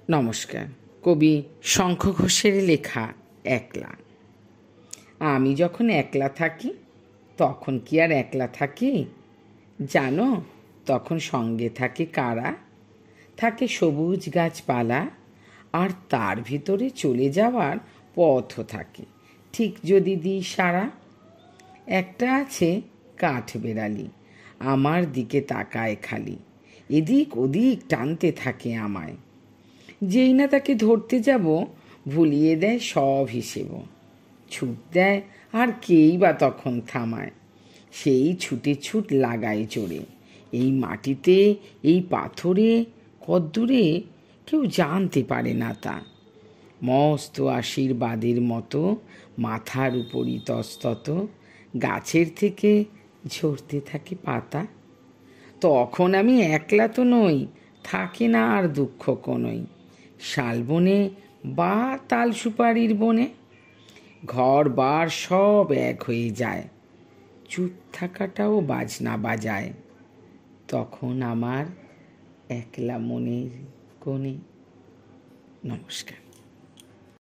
নমস্কার। কবি শঙ্খ ঘোষের লেখা একলা। আমি যখন একলা থাকি তখন কি আর একলা থাকি জানো? তখন সঙ্গে থাকে কারা? থাকে সবুজ গাছপালা, আর তার ভিতরে চলে যাওয়ার পথও থাকে ঠিক যদি দিই সারা। একটা আছে কাঠ বেড়ালি, আমার দিকে তাকায় খালি, এদিক ওদিক টানতে থাকে আমায়। যেই না তাকে ধরতে যাব ভুলিয়ে দেয় সব হিসেব, ছুট দেয় আর কেই বা তখন থামায়। সেই ছুটে ছুট লাগায় জোরে, এই মাটিতে এই পাথরে কদ্দূরে কেউ জানতে পারে না তা। মস্ত আশীর্বাদের মতো মাথার উপর ইতস্তত গাছের থেকে ঝরতে থাকে পাতা। তখন আমি একলা তো নই, থাকে না আর দুঃখ কোনোই। শালবনে বা তাল সুপারির বনে ঘর বার সব এক হয়ে যায়, চুপ থাকাটাও বাজনা বাজায়। তখন আমার একলা মনের কোণে। নমস্কার।